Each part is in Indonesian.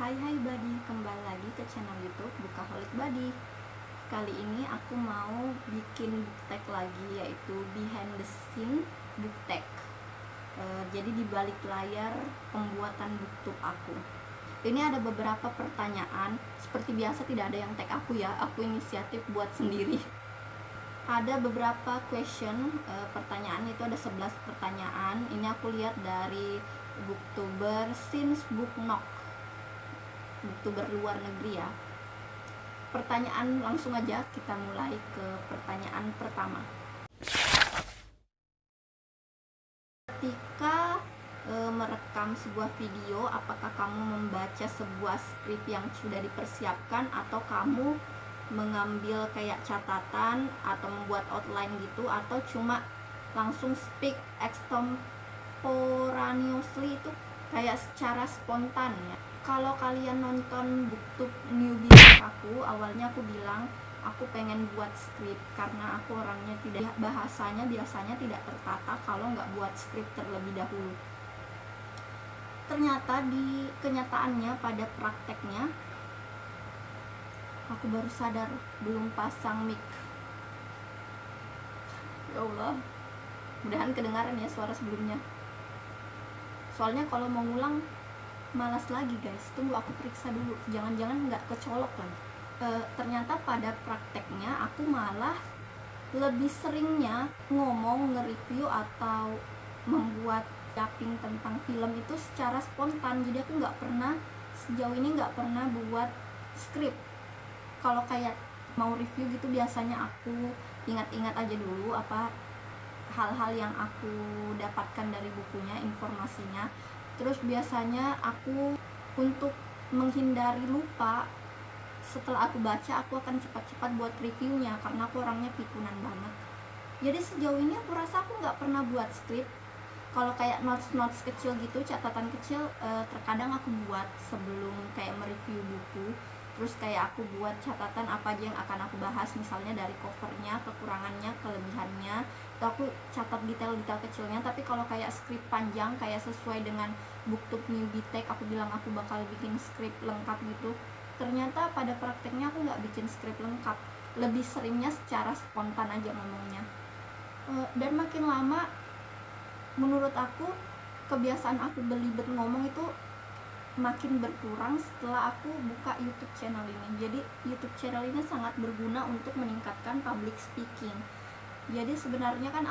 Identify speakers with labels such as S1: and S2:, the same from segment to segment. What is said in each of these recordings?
S1: Hai buddy, kembali lagi ke channel YouTube Bookaholic Buddy. Kali ini aku mau bikin book tag lagi, yaitu behind the scene book tag. Jadi di balik layar pembuatan booktube aku. Ini ada beberapa pertanyaan. Seperti biasa tidak ada yang tag aku ya, aku inisiatif buat sendiri. Ada beberapa question, pertanyaan itu ada 11 pertanyaan. Ini aku lihat dari booktuber Since Book Knock, booktuber luar negeri ya. Pertanyaan langsung aja kita mulai ke pertanyaan pertama. Ketika merekam sebuah video, apakah kamu membaca sebuah skrip yang sudah dipersiapkan atau kamu mengambil kayak catatan atau membuat outline gitu, atau cuma langsung speak extemporaneously, itu kayak secara spontan ya. Kalau kalian nonton booktube newbie aku, awalnya aku bilang aku pengen buat skrip karena aku orangnya tidak, bahasanya biasanya tidak tertata kalau nggak buat skrip terlebih dahulu. Ternyata di kenyataannya, pada prakteknya, aku baru sadar belum pasang mic. Ya Allah, mudahan kedengaran ya suara sebelumnya. Soalnya kalau mau ngulang malas lagi guys, tunggu aku periksa dulu, jangan-jangan nggak kecolok kan. Ternyata pada prakteknya aku malah lebih seringnya ngomong, nge-review atau membuat tapping tentang film itu secara spontan. Jadi aku nggak pernah, sejauh ini nggak pernah buat skrip. Kalau kayak mau review gitu, biasanya aku ingat-ingat aja dulu apa hal-hal yang aku dapatkan dari bukunya, informasinya. Terus biasanya aku, untuk menghindari lupa, setelah aku baca aku akan cepat-cepat buat reviewnya karena aku orangnya pikunan banget. Jadi sejauh ini aku rasa aku nggak pernah buat skrip. Kalau kayak notes kecil gitu, catatan kecil, terkadang aku buat sebelum kayak mereview buku. Terus kayak aku buat catatan apa aja yang akan aku bahas, misalnya dari covernya, kekurangannya, kelebihannya, itu aku catat detail-detail kecilnya. Tapi kalau kayak skrip panjang, kayak sesuai dengan booktube newbie tag, aku bilang aku bakal bikin skrip lengkap gitu, ternyata pada prakteknya aku nggak bikin skrip lengkap, lebih seringnya secara spontan aja ngomongnya. Dan makin lama, menurut aku, kebiasaan aku belibet ngomong itu makin berkurang setelah aku buka YouTube channel ini. Jadi YouTube channel ini sangat berguna untuk meningkatkan public speaking. Jadi sebenarnya kan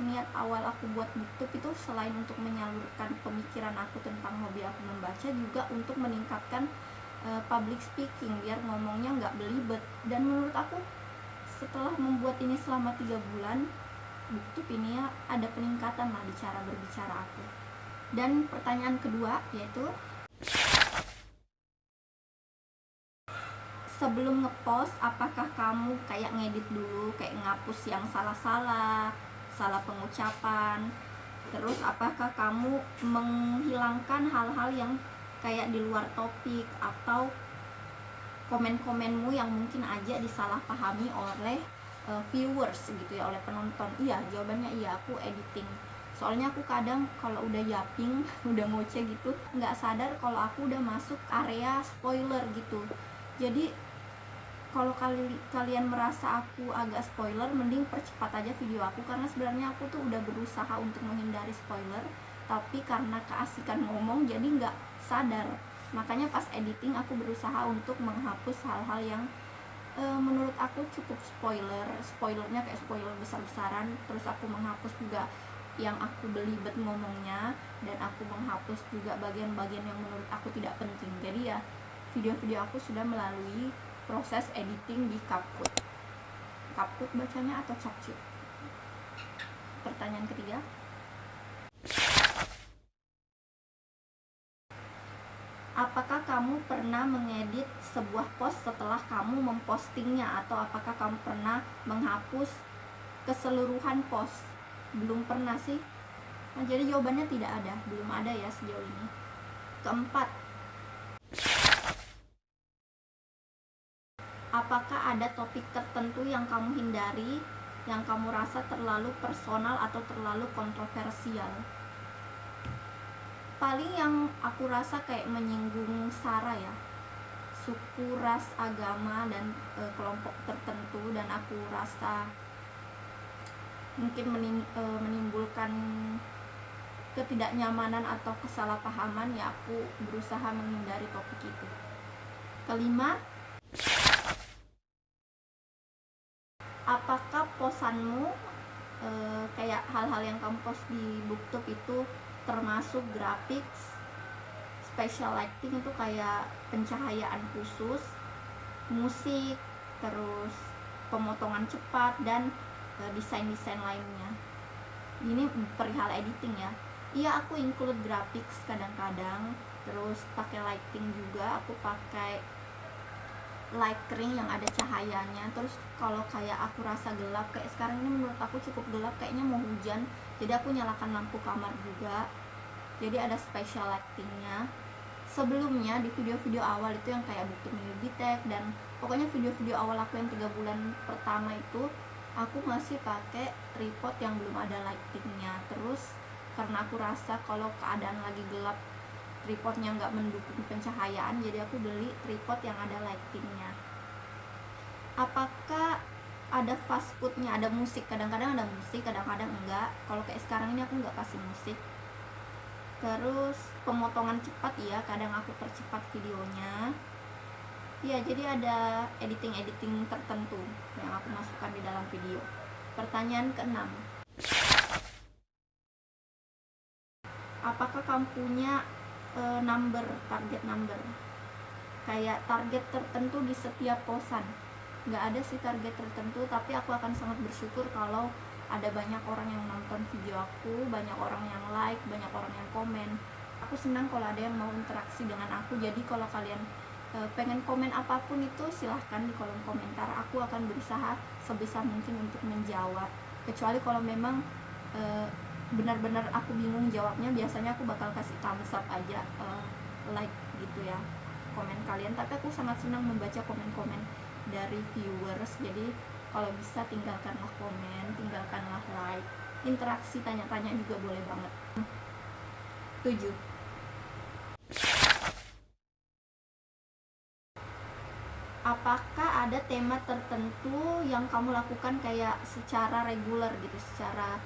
S1: niat awal aku buat booktube itu selain untuk menyalurkan pemikiran aku tentang hobi aku membaca, juga untuk meningkatkan public speaking biar ngomongnya nggak belibet. Dan menurut aku setelah membuat ini selama 3 bulan, booktube ini ya ada peningkatan lah di cara berbicara aku. Dan pertanyaan kedua yaitu, sebelum ngepost apakah kamu kayak ngedit dulu, kayak ngapus yang salah pengucapan, terus apakah kamu menghilangkan hal-hal yang kayak di luar topik atau komen-komenmu yang mungkin aja disalahpahami oleh viewers gitu ya, oleh penonton. Iya, jawabannya iya, aku editing. Soalnya aku kadang kalau udah yapping udah ngoceh gitu, nggak sadar kalau aku udah masuk area spoiler gitu. Jadi kalau kalian merasa aku agak spoiler, mending percepat aja video aku, karena sebenarnya aku tuh udah berusaha untuk menghindari spoiler, tapi karena keasikan ngomong jadi nggak sadar. Makanya pas editing aku berusaha untuk menghapus hal-hal yang menurut aku cukup spoilernya kayak spoiler besar-besaran. Terus aku menghapus juga yang aku belibet ngomongnya, dan aku menghapus juga bagian-bagian yang menurut aku tidak penting. Jadi ya, video-video aku sudah melalui proses editing di CapCut bacanya atau CapCut. Pertanyaan ketiga, apakah kamu pernah mengedit sebuah post setelah kamu mempostingnya, atau apakah kamu pernah menghapus keseluruhan post? Belum pernah sih. Nah, jadi jawabannya tidak ada, belum ada ya sejauh ini. Keempat, apakah ada topik tertentu yang kamu hindari, yang kamu rasa terlalu personal atau terlalu kontroversial? Paling yang aku rasa kayak menyinggung sara ya, suku, ras, agama, dan kelompok tertentu, dan aku rasa mungkin menimbulkan ketidaknyamanan atau kesalahpahaman, ya aku berusaha menghindari topik itu. Kelima, apakah posanmu kayak hal-hal yang kamu post di BookTube itu termasuk graphics, special lighting itu kayak pencahayaan khusus, musik, terus pemotongan cepat, dan desain-desain lainnya. Ini perihal editing ya. Iya, aku include graphics kadang-kadang, terus pakai lighting juga, aku pakai light kering yang ada cahayanya. Terus kalau kayak aku rasa gelap, kayak sekarang ini menurut aku cukup gelap, kayaknya mau hujan, jadi aku nyalakan lampu kamar juga, jadi ada special lightingnya. Sebelumnya di video-video awal itu yang kayak bukti newbie tech, dan pokoknya video-video awal aku yang 3 bulan pertama itu, aku masih pakai tripod yang belum ada lightingnya. Terus karena aku rasa kalau keadaan lagi gelap tripodnya nggak mendukung pencahayaan, jadi aku beli tripod yang ada lightingnya. Apakah ada fast foodnya, ada musik, kadang-kadang ada musik, kadang-kadang enggak. Kalau kayak sekarang ini aku nggak kasih musik. Terus pemotongan cepat ya, kadang aku percepat videonya ya, jadi ada editing tertentu yang aku masukkan di dalam video. Pertanyaan keenam, apakah kamu punya target number, kayak target tertentu di setiap posan? Nggak ada sih target tertentu, tapi aku akan sangat bersyukur kalau ada banyak orang yang nonton video aku, banyak orang yang like, banyak orang yang komen. Aku senang kalau ada yang mau interaksi dengan aku. Jadi kalau kalian pengen komen apapun itu silahkan di kolom komentar, aku akan berusaha sebisa mungkin untuk menjawab. Kecuali kalau memang benar-benar aku bingung jawabnya, biasanya aku bakal kasih thumbs up aja, like gitu ya komen kalian. Tapi aku sangat senang membaca komen-komen dari viewers, jadi kalau bisa tinggalkanlah komen, tinggalkanlah like, interaksi, tanya-tanya juga boleh banget. 7, apakah ada tema tertentu yang kamu lakukan kayak secara reguler gitu, secara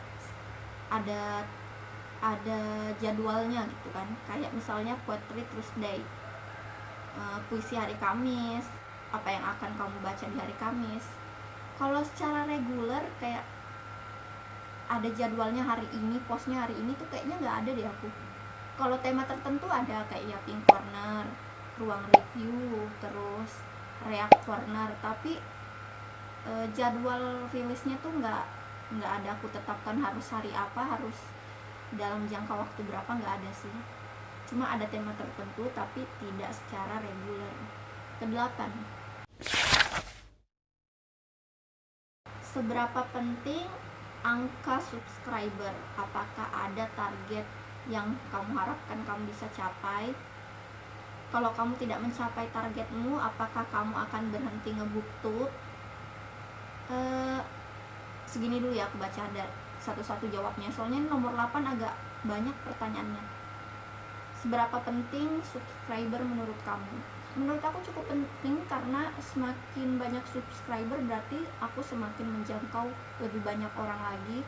S1: ada jadwalnya gitu kan, kayak misalnya Poetry Tuesday, puisi hari Kamis, apa yang akan kamu baca di hari Kamis. Kalau secara reguler kayak ada jadwalnya hari ini, postnya hari ini tuh kayaknya nggak ada deh aku. Kalau tema tertentu ada kayak ya Pink Corner, ruang review, terus React Corner, tapi jadwal rilisnya tuh nggak ada aku tetapkan harus hari apa, harus dalam jangka waktu berapa, nggak ada sih. Cuma ada tema tertentu tapi tidak secara reguler. Kedelapan, seberapa penting angka subscriber? Apakah ada target yang kamu harapkan kamu bisa capai? Kalau kamu tidak mencapai targetmu, apakah kamu akan berhenti nge-booktube? Segini dulu ya, aku baca ada satu-satu jawabnya, soalnya nomor 8 agak banyak pertanyaannya. Seberapa penting subscriber menurut kamu? Menurut aku cukup penting, karena semakin banyak subscriber berarti aku semakin menjangkau lebih banyak orang lagi,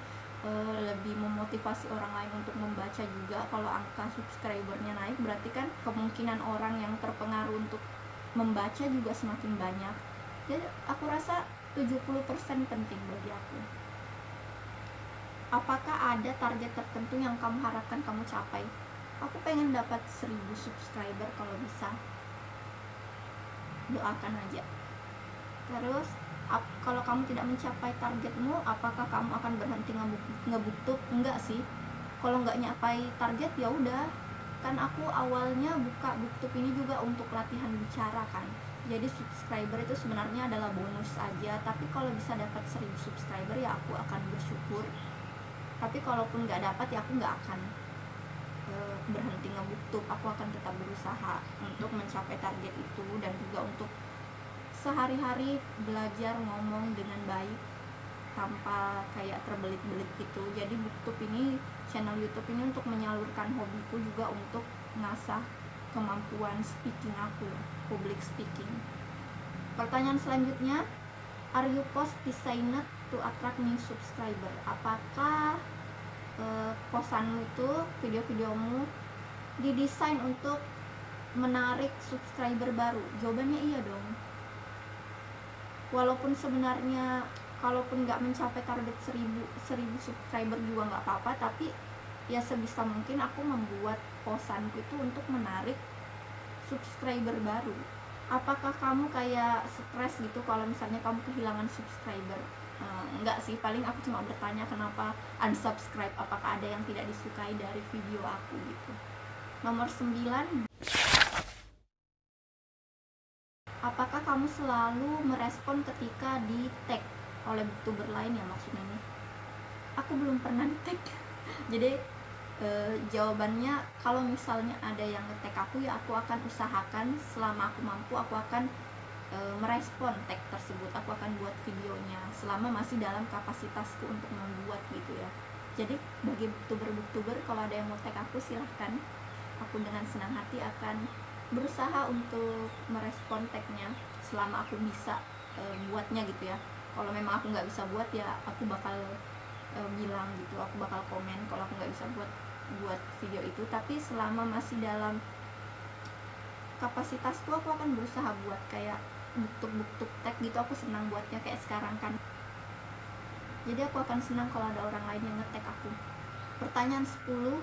S1: lebih memotivasi orang lain untuk membaca juga. Kalau angka subscribernya naik berarti kan kemungkinan orang yang terpengaruh untuk membaca juga semakin banyak. Jadi aku rasa 70% penting bagi aku. Apakah ada target tertentu yang kamu harapkan kamu capai? Aku pengen dapat 1000 subscriber kalau bisa. Doakan aja. Terus kalau kamu tidak mencapai targetmu, apakah kamu akan berhenti nge-booktube? Enggak sih. Kalau nggak nyapai target ya udah. Kan aku awalnya buka BookTube ini juga untuk latihan bicara kan. Jadi subscriber itu sebenarnya adalah bonus aja. Tapi kalau bisa dapat 1000 subscriber ya aku akan bersyukur. Tapi kalaupun nggak dapat ya aku nggak akan berhenti nge-booktube. Aku akan tetap berusaha untuk mencapai target itu, dan juga untuk sehari-hari belajar ngomong dengan baik, tanpa kayak terbelit-belit gitu. Jadi BookTube ini, channel YouTube ini untuk menyalurkan hobiku, juga untuk ngasah kemampuan speaking aku, public speaking. Pertanyaan selanjutnya, are you post designed to attract new subscriber? Apakah posanmu itu, video-videomu didesain untuk menarik subscriber baru? Jawabannya iya dong. Walaupun sebenarnya kalaupun nggak mencapai target 1000 subscriber juga nggak apa-apa, tapi ya sebisa mungkin aku membuat posanku itu untuk menarik subscriber baru. Apakah kamu kayak stres gitu kalau misalnya kamu kehilangan subscriber? Enggak sih, paling aku cuma bertanya kenapa unsubscribe, apakah ada yang tidak disukai dari video aku gitu. Nomor 9, apakah kamu selalu merespon ketika di tag oleh youtuber lain ya maksudnya nih? Aku belum pernah di tag. Jadi jawabannya, kalau misalnya ada yang nge-tag aku, ya aku akan usahakan selama aku mampu, aku akan merespon tag tersebut. Aku akan buat videonya selama masih dalam kapasitasku untuk membuat gitu ya. Jadi bagi youtuber kalau ada yang mau tag aku, silahkan. Aku dengan senang hati akan berusaha untuk merespon tagnya selama aku bisa buatnya gitu ya. Kalau memang aku nggak bisa buat, ya aku bakal bilang gitu, aku bakal komen kalau aku nggak bisa buat video itu. Tapi selama masih dalam kapasitasku, aku akan berusaha buat kayak buktuk tag gitu. Aku senang buatnya kayak sekarang kan. Jadi aku akan senang kalau ada orang lain yang nge-tag aku. Pertanyaan 10,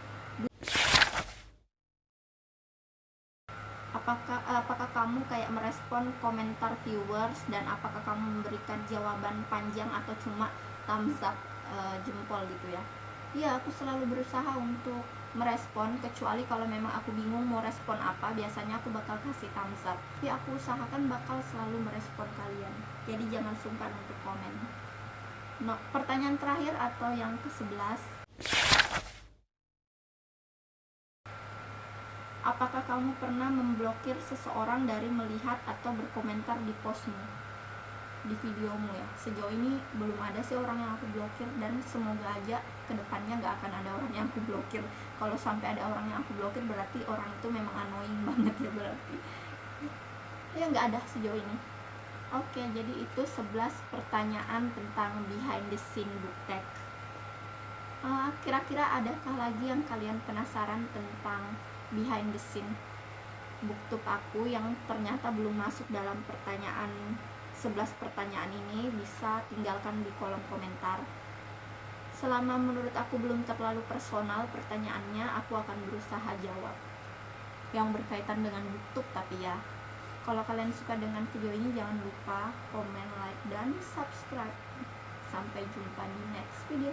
S1: apakah kamu kayak merespon komentar viewers, dan apakah kamu memberikan jawaban panjang atau cuma thumbs up, jempol gitu ya? Iya, aku selalu berusaha untuk merespon, kecuali kalau memang aku bingung mau respon apa, biasanya aku bakal kasih thumbs up. Tapi aku usahakan bakal selalu merespon kalian, jadi jangan sungkan untuk komen. Pertanyaan terakhir atau yang ke-11, apakah kamu pernah memblokir seseorang dari melihat atau berkomentar di postmu, di videomu ya? Sejauh ini belum ada sih orang yang aku blokir, dan semoga aja kedepannya nggak akan ada orang yang aku blokir. Kalau sampai ada orang yang aku blokir, berarti orang itu memang annoying banget ya, berarti ya nggak ada sejauh ini. Oke, jadi itu 11 pertanyaan tentang behind the scene BookTag. Kira-kira adakah lagi yang kalian penasaran tentang behind the scene BookTube aku yang ternyata belum masuk dalam pertanyaan 11 pertanyaan ini? Bisa tinggalkan di kolom komentar. Selama menurut aku belum terlalu personal pertanyaannya, aku akan berusaha jawab yang berkaitan dengan BookTube. Tapi ya, kalau kalian suka dengan video ini, jangan lupa komen, like, dan subscribe. Sampai jumpa di next video.